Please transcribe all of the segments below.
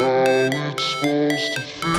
it's supposed to feel.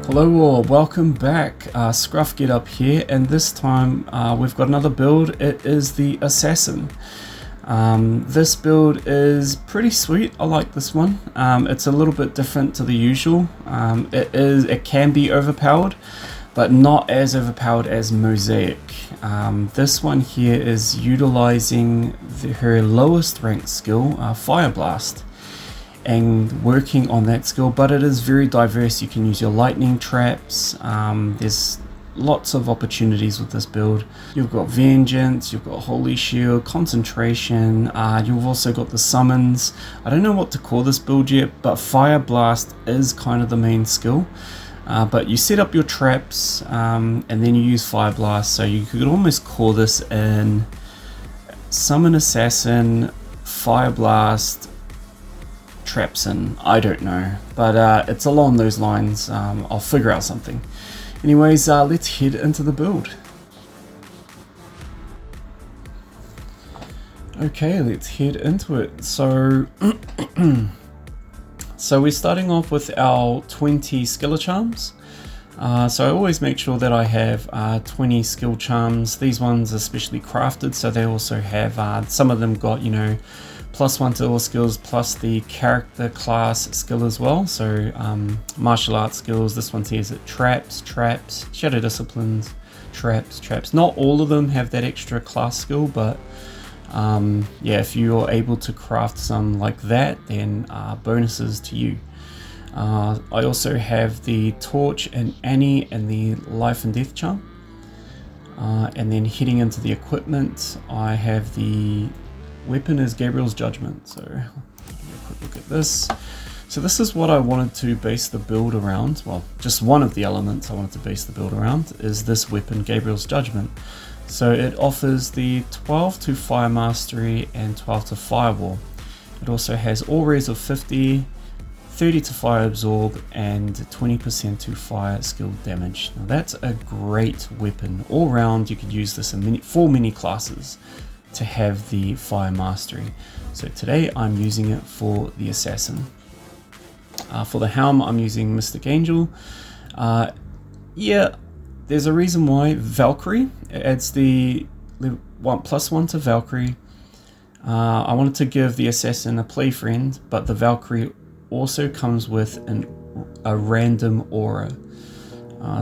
Hello all, welcome back. Scruff Get Up here, and this time we've got another build. It is the Assassin. This build is pretty sweet. I like this one. It's a little bit different to the usual. It can be overpowered, but not as overpowered as Mosaic. This one here is utilizing her lowest ranked skill, Fire Blast, and working on that skill, but it is very diverse. You can use your lightning traps. There's lots of opportunities with this build. You've got Vengeance, you've got Holy Shield, Concentration, you've also got the summons. I don't know what to call this build yet, but Fire Blast is kind of the main skill. But you set up your traps and then you use Fire Blast, so you could almost call this in Summon Assassin, Fire Blast, Trapsin. I don't know, but it's along those lines. I'll figure out something. Anyways, let's head into the build. Okay, let's head into it. So we're starting off with our 20 skill charms. So I always make sure that I have 20 skill charms. These ones are specially crafted, so they also have some of them got, you know, +1 to all skills, plus the character class skill as well. So martial arts skills, this one here is it traps, shadow disciplines, traps. Not all of them have that extra class skill, but yeah, if you're able to craft some like that, then bonuses to you. I also have the torch and Annie and the life and death charm. And then heading into the equipment, I have the weapon is Gabriel's Judgment. So give me a quick look at this. So this is what I wanted to base the build around. Well, just one of the elements I wanted to base the build around is this weapon, Gabriel's Judgment. So it offers the 12 to Fire Mastery and 12 to Firewall. It also has all res of 50, 30 to Fire Absorb, and 20% to Fire Skill Damage. Now that's a great weapon. All round you could use this in four mini classes to have the Fire Mastery. So today I'm using it for the Assassin. For the helm I'm using Mystic Angel. Yeah, there's a reason why. Valkyrie, it adds the +1 to Valkyrie. I wanted to give the Assassin a play friend, but the Valkyrie also comes with a random aura.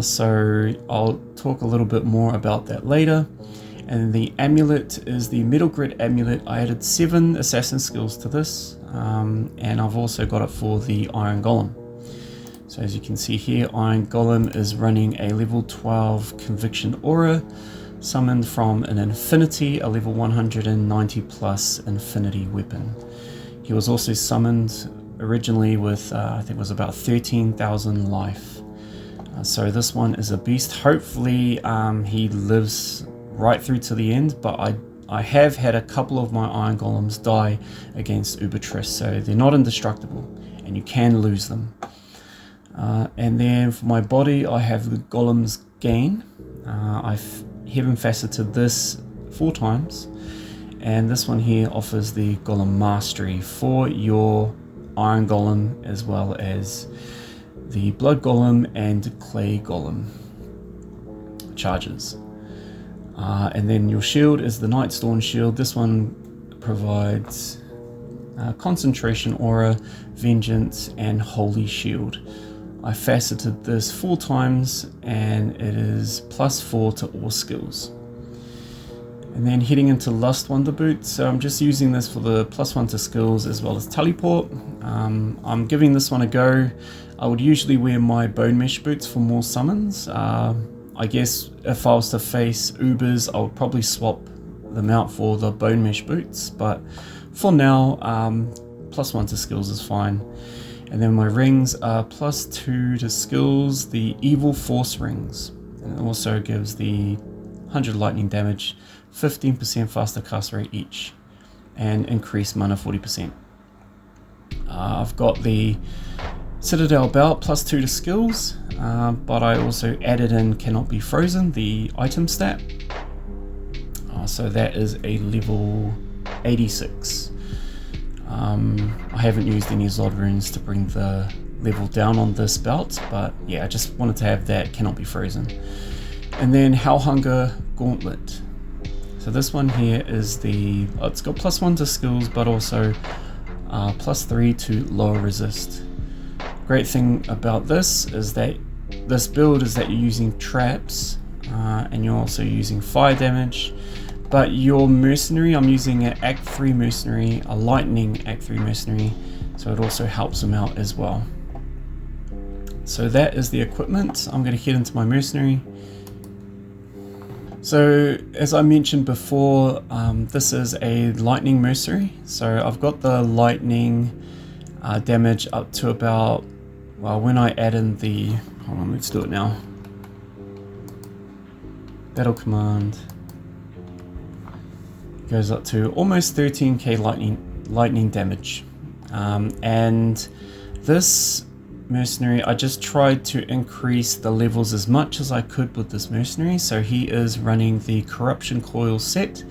So I'll talk a little bit more about that later. And the amulet is the Metal Grit amulet. I added 7 assassin skills to this, and I've also got it for the Iron Golem. So as you can see here, Iron Golem is running a level 12 Conviction aura, summoned from an Infinity, a level 190 plus Infinity weapon. He was also summoned originally with, I think it was about 13,000 life. So this one is a beast. Hopefully he lives right through to the end, but I have had a couple of my Iron Golems die against Ubertriss, so they're not indestructible and you can lose them. And then for my body I have the Golem's Gain. I've heaven faceted this 4 times, and this one here offers the Golem Mastery for your Iron Golem as well as the Blood Golem and Clay Golem charges. And then your shield is the Nightstone shield. This one provides concentration aura, vengeance, and holy shield. I faceted this 4 times and it is +4 to all skills. And then heading into Lust Wonder Boots, so I'm just using this for the +1 to skills as well as teleport. I'm giving this one a go. I would usually wear my Bone Mesh boots for more summons. I guess if I was to face Ubers, I would probably swap them out for the Bone Mesh boots, but for now, +1 to skills is fine. And then my rings are +2 to skills, the Evil Force rings. And it also gives the 100 lightning damage, 15% faster cast rate each. and increase mana 40%. I've got the Citadel belt plus 2 to skills, but I also added in cannot be frozen, the item stat. So that is a level 86. I haven't used any Zod runes to bring the level down on this belt, but yeah, I just wanted to have that cannot be frozen. And then Hellhunger Gauntlet. So this one here is the, it's got plus 1 to skills, but also plus 3 to lower resist. Great thing about this is that this build is that you're using traps and you're also using fire damage, but your mercenary, I'm using an Act 3 mercenary, a lightning Act 3 mercenary, so it also helps them out as well. So that is the equipment. I'm going to head into my mercenary. So as I mentioned before, this is a lightning mercenary. So I've got the lightning damage up to about, well, when I add in the, hold on, let's do it now. Battle command goes up to almost 13k lightning damage. And this mercenary, I just tried to increase the levels as much as I could with this mercenary. So he is running the corruption coil set.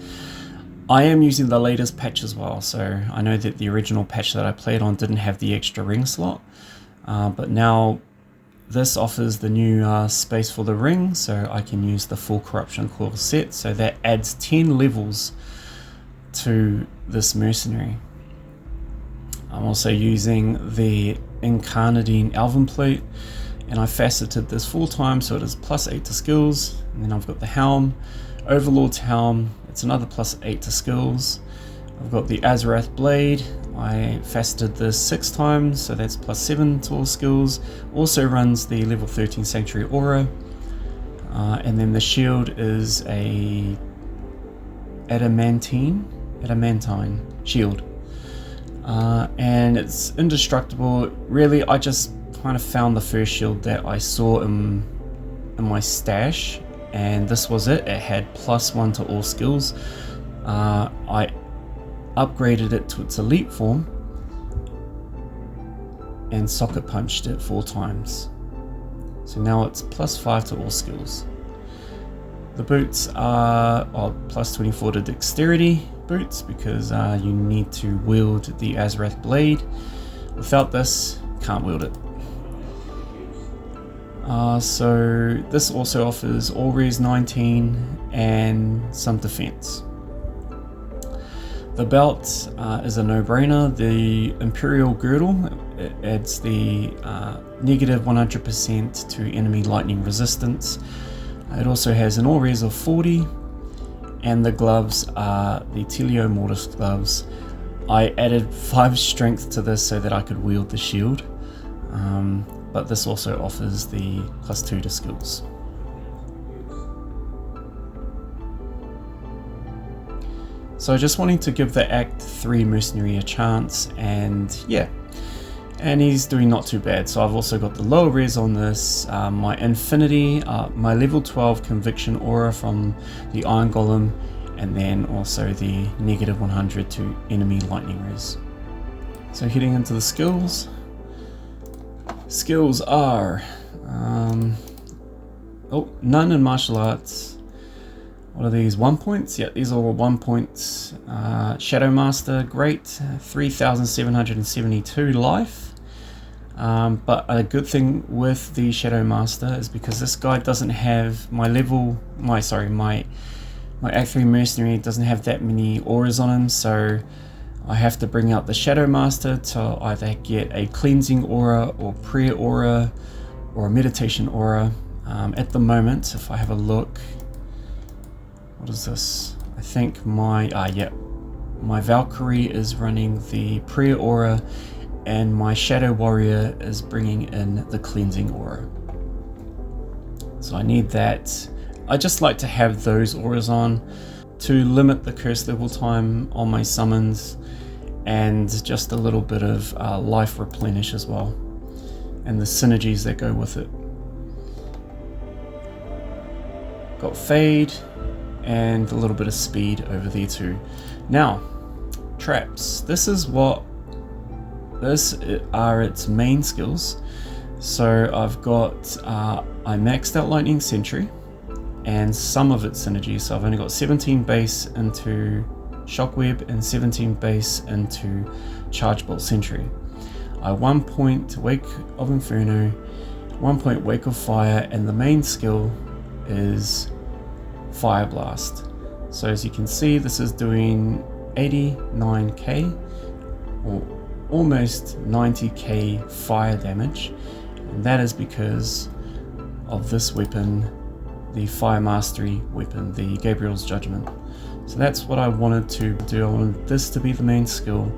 I am using the latest patch as well, so I know that the original patch that I played on didn't have the extra ring slot, but now this offers the new space for the ring, so I can use the full corruption coil set. So that adds 10 levels to this mercenary. I'm also using the Incarnadine Elven plate, and I faceted this 4 times, so it is plus 8 to skills. And then I've got the helm, Overlord's helm, it's another plus 8 to skills. I've got the Azarath blade, I faceted this 6 times, so that's plus 7 to all skills. Also runs the level 13 Sanctuary aura, and then the shield is a adamantine shield. And it's indestructible. Really, I just kind of found the first shield that I saw in my stash, and this was it. It had plus 1 to all skills. I upgraded it to its elite form and socket punched it 4 times. So now it's plus 5 to all skills. The boots are plus 24 to dexterity boots, because you need to wield the Azarath blade. Without this, can't wield it. So this also offers all res 19 and some defense. The belt is a no-brainer. The Imperial Girdle, it adds the negative 100% to enemy lightning resistance. It also has an all res of 40, and the gloves are the Telio Mortis gloves. I added 5 strength to this so that I could wield the shield, but this also offers the plus 2 to skills. So just wanting to give the Act 3 mercenary a chance, and yeah, and he's doing not too bad. So I've also got the lower res on this, my Infinity, my level 12 Conviction aura from the Iron Golem, and then also the negative 100 to enemy lightning res. So heading into the skills. Skills are, none in martial arts. What are these, 1 points? Yeah, these are all 1 points. Shadow Master, great, 3,772 life. But a good thing with the Shadow Master is because this guy doesn't have my Act 3 Mercenary doesn't have that many auras on him, so I have to bring out the Shadow Master to either get a cleansing aura or prayer aura or a meditation aura. At the moment, if I have a look, what is this? I think my Valkyrie is running the prayer aura, and my Shadow Warrior is bringing in the cleansing aura. So I need that. I just like to have those auras on to limit the curse level time on my summons, and just a little bit of life replenish as well, and the synergies that go with it. Got Fade and a little bit of speed over there too. Now, traps. This are its main skills. So I've got, I maxed out Lightning Sentry and some of its synergy. So I've only got 17 base into Shockwave and 17 base into Charge Bolt Sentry. 1 point Wake of Inferno, 1 point Wake of Fire, and the main skill is Fire Blast. So as you can see, this is doing 89k or almost 90k fire damage, and that is because of this weapon, the Fire Mastery weapon, the Gabriel's Judgment. So that's what I wanted to do. I wanted this to be the main skill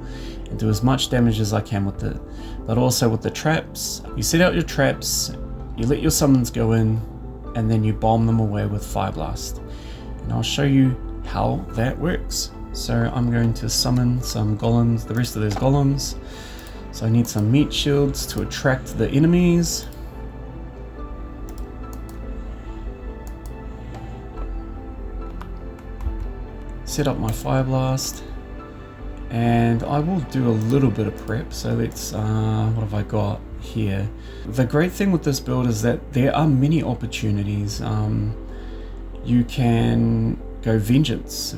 and do as much damage as I can with it. But also with the traps, you set out your traps, you let your summons go in, and then you bomb them away with Fire Blast. And I'll show you how that works. So I'm going to summon some golems, the rest of those golems. So I need some meat shields to attract the enemies. Set up my Fire Blast, and I will do a little bit of prep. So let's, what have I got here? The great thing with this build is that there are many opportunities. You can go Vengeance,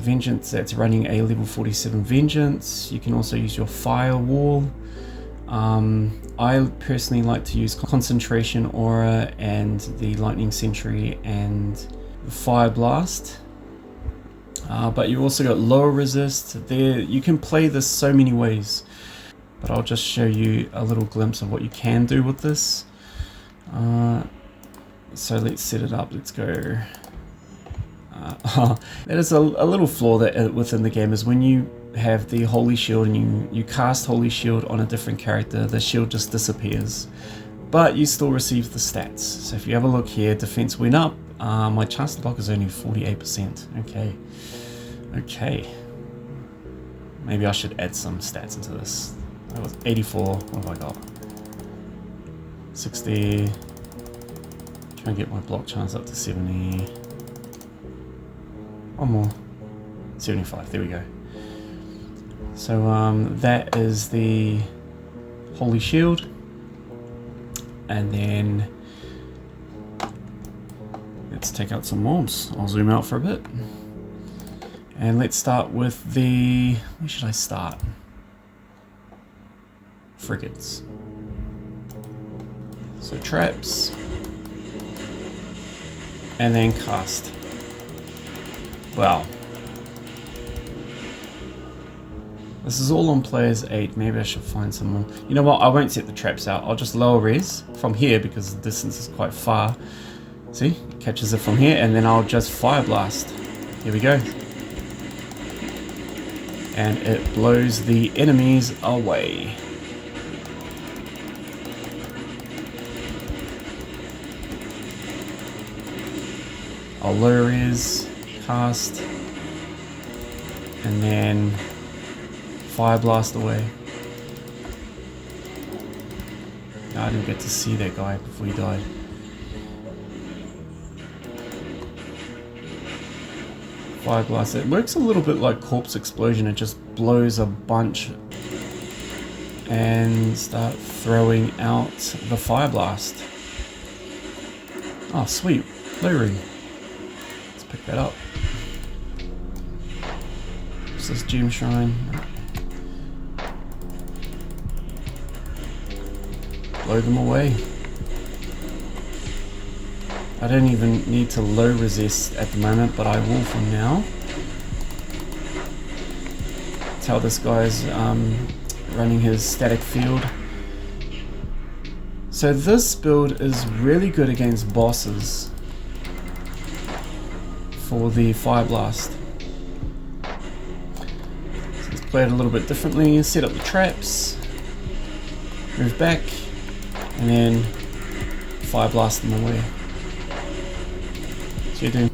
that's running a level 47 Vengeance. You can also use your Firewall. I personally like to use Concentration Aura and the Lightning Sentry and the Fire Blast. But you've also got lower resist. There, you can play this so many ways, but I'll just show you a little glimpse of what you can do with this. So let's set it up. Let's go. That is a little flaw that within the game is when you have the Holy Shield and you cast Holy Shield on a different character, the shield just disappears, but you still receive the stats. So if you have a look here, defense went up. My chance to block is only 48%. Okay. Maybe I should add some stats into this. That was 84. What have I got? 60. Try and get my block chance up to 70. One more. 75. There we go. So that is the Holy Shield. And then let's take out some mobs. I'll zoom out for a bit. And let's start with the... Where should I start? Frigates. So traps. And then cast. Wow. This is all on players 8. Maybe I should find some more. You know what? I won't set the traps out. I'll just lower res from here because the distance is quite far. See? It catches it from here, and then I'll just Fire Blast. Here we go. And it blows the enemies away. I'll low res, cast, and then Fire Blast away. I didn't get to see that guy before he died. Fire Blast. It works a little bit like Corpse Explosion. It just blows a bunch and start throwing out the Fire Blast. Oh, sweet. Low ring. Let's pick that up. What's this Gem Shrine? Blow them away. I don't even need to low resist at the moment, but I will from now. That's how this guy's running his static field. So this build is really good against bosses for the Fire Blast. So let's play it a little bit differently. Set up the traps, move back, and then Fire Blast them away. So you do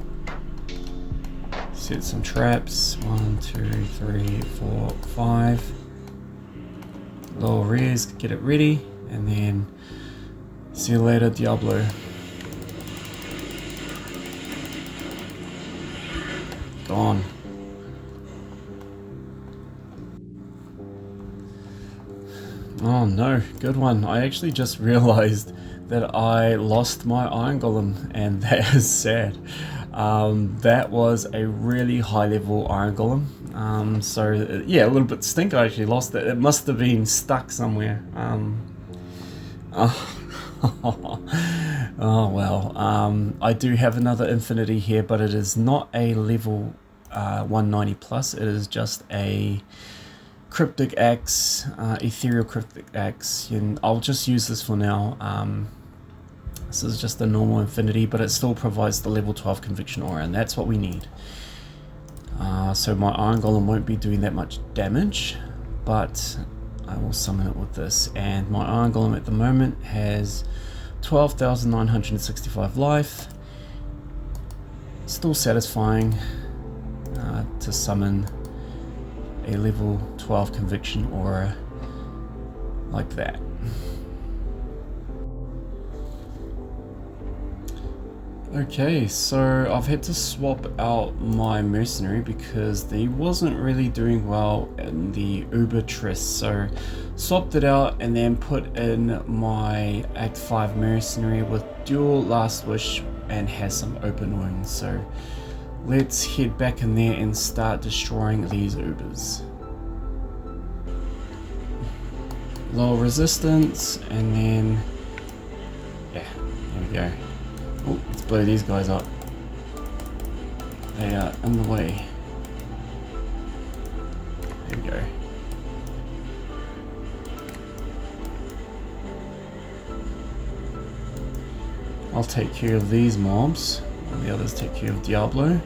set some traps. 1, 2, 3, 4, 5. Lower res, get it ready, and then see you later, Diablo. Gone. Oh no, good one. I actually just realized that I lost my Iron Golem, and that is sad. That was a really high level Iron Golem. So yeah, a little bit stink. I actually lost it. It must have been stuck somewhere. Oh well. I do have another Infinity here, but it is not a level 190 plus. It is just a Cryptic Axe, Ethereal Cryptic Axe, and I'll just use this for now. This is just a normal Infinity, but it still provides the level 12 Conviction Aura, and that's what we need. So my Iron Golem won't be doing that much damage, but I will summon it with this. And my Iron Golem at the moment has 12,965 life. Still satisfying to summon a level 12 Conviction Aura like that. Okay, so I've had to swap out my Mercenary because he wasn't really doing well in the Uber Trist, so swapped it out and then put in my Act 5 Mercenary with dual Last Wish and has some open wounds. So let's head back in there and start destroying these Ubers. Lower resistance, and then yeah, there we go. Oh, let's blow these guys up. They are in the way. There we go. I'll take care of these mobs, while the others take care of Diablo.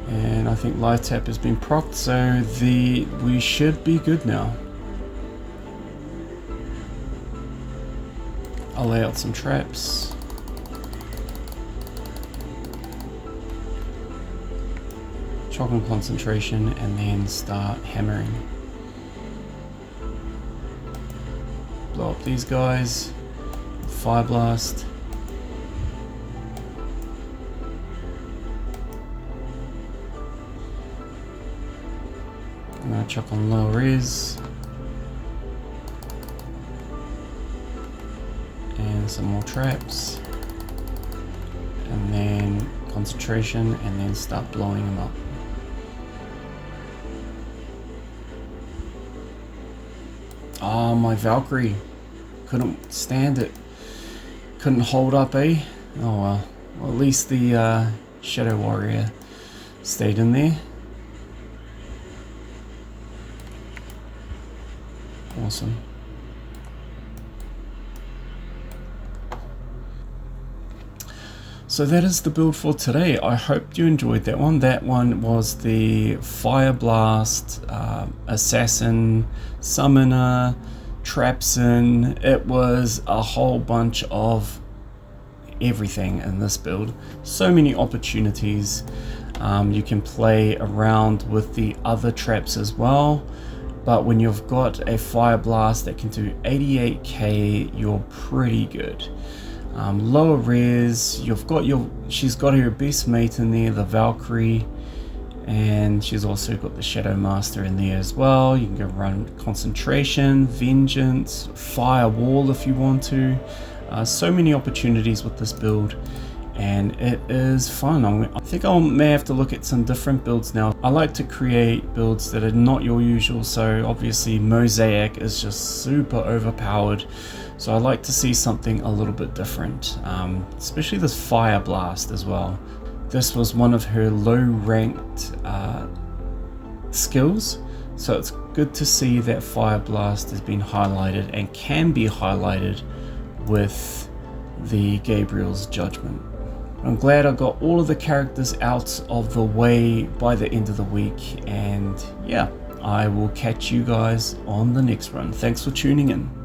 And I think Life Tap has been procced, so we should be good now. I'll lay out some traps. Chock on concentration, and then start hammering. Blow up these guys. Fire blast. I'm gonna chuck on low res. And some more traps. And then concentration, and then start blowing them up. Oh, my Valkyrie couldn't stand it. Couldn't hold up, eh? Oh well. Well, at least the Shadow Warrior stayed in there. Awesome. So that is the build for today. I hope you enjoyed that one. That one was the Fire Blast, Assassin, Summoner, Trapsin. It was a whole bunch of everything in this build. So many opportunities. You can play around with the other traps as well. But when you've got a Fire Blast that can do 88k, you're pretty good. Lower res, she's got her best mate in there, the Valkyrie, and she's also got the Shadow Master in there as well. You can go run Concentration, Vengeance, Fire Wall if you want to. So many opportunities with this build, and it is fun. I think I may have to look at some different builds now. I like to create builds that are not your usual, so obviously Mosaic is just super overpowered. So I like to see something a little bit different, especially this Fire Blast as well. This was one of her low ranked skills, so it's good to see that Fire Blast has been highlighted and can be highlighted with the Gabriel's Judgment. I'm glad I got all of the characters out of the way by the end of the week, and yeah, I will catch you guys on the next run. Thanks for tuning in.